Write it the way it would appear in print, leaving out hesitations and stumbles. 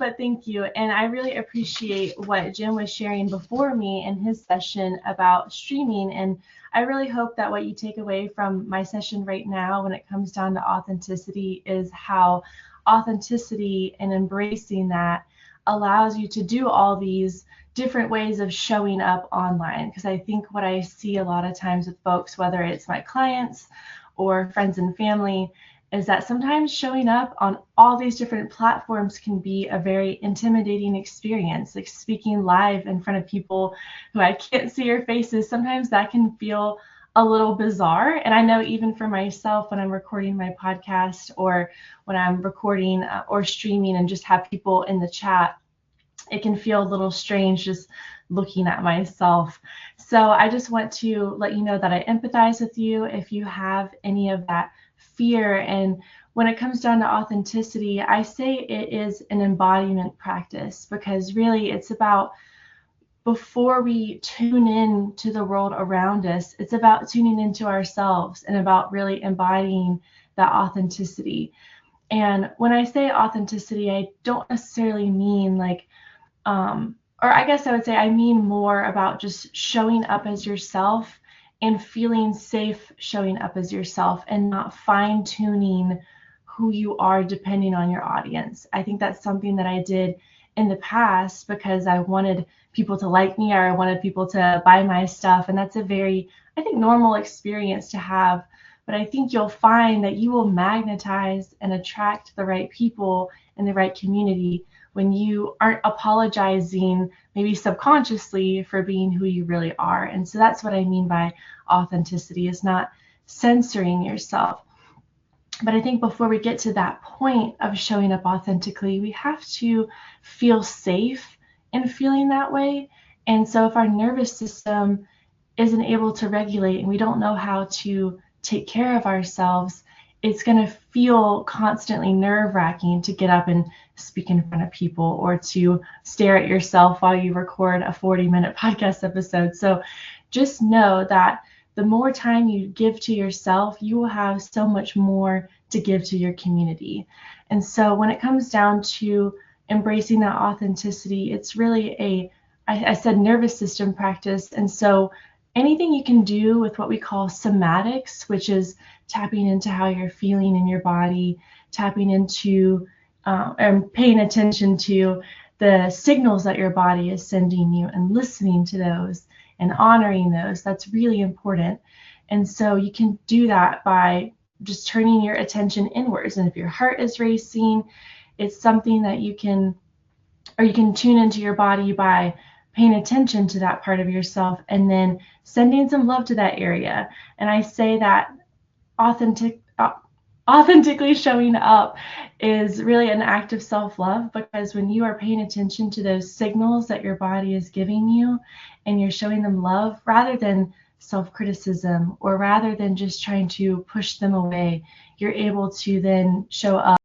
But thank you. And I really appreciate what Jim was sharing before me in his session about streaming. And I really hope that what you take away from my session right now when it comes down to authenticity is how authenticity and embracing that allows you to do all these different ways of showing up online. Because I think what I see a lot of times with folks, whether it's my clients or friends and family, is that sometimes showing up on all these different platforms can be a very intimidating experience. Like speaking live in front of people who I can't see your faces, sometimes that can feel a little bizarre. And I know even for myself, when I'm recording my podcast or when I'm recording or streaming and just have people in the chat, it can feel a little strange just looking at myself. So I just want to let you know that I empathize with you if you have any of that fear. And when it comes down to authenticity, I say it is an embodiment practice, because really it's about, before we tune in to the world around us, it's about tuning into ourselves and about really embodying that authenticity. And when I say authenticity, I don't necessarily mean like, or I guess I would say I mean more about just showing up as yourself and feeling safe showing up as yourself and not fine-tuning who you are depending on your audience. I think that's something that I did in the past because I wanted people to like me or I wanted people to buy my stuff. And that's a very, I think, normal experience to have. But I think you'll find that you will magnetize and attract the right people in the right community when you aren't apologizing, maybe subconsciously, for being who you really are. And so that's what I mean by authenticity, is not censoring yourself. But I think before we get to that point of showing up authentically, we have to feel safe in feeling that way. And so if our nervous system isn't able to regulate and we don't know how to take care of ourselves, it's going to feel constantly nerve-wracking to get up and speak in front of people or to stare at yourself while you record a 40-minute podcast episode. So just know that the more time you give to yourself, you will have so much more to give to your community. And so when it comes down to embracing that authenticity, it's really I said nervous system practice. And so anything you can do with what we call somatics, which is tapping into how you're feeling in your body, tapping into and paying attention to the signals that your body is sending you and listening to those and honoring those, that's really important. And so you can do that by just turning your attention inwards. And if your heart is racing, it's something that you can tune into your body by paying attention to that part of yourself and then sending some love to that area. And I say that authentically showing up is really an act of self-love, because when you are paying attention to those signals that your body is giving you and you're showing them love rather than self-criticism or rather than just trying to push them away, you're able to then show up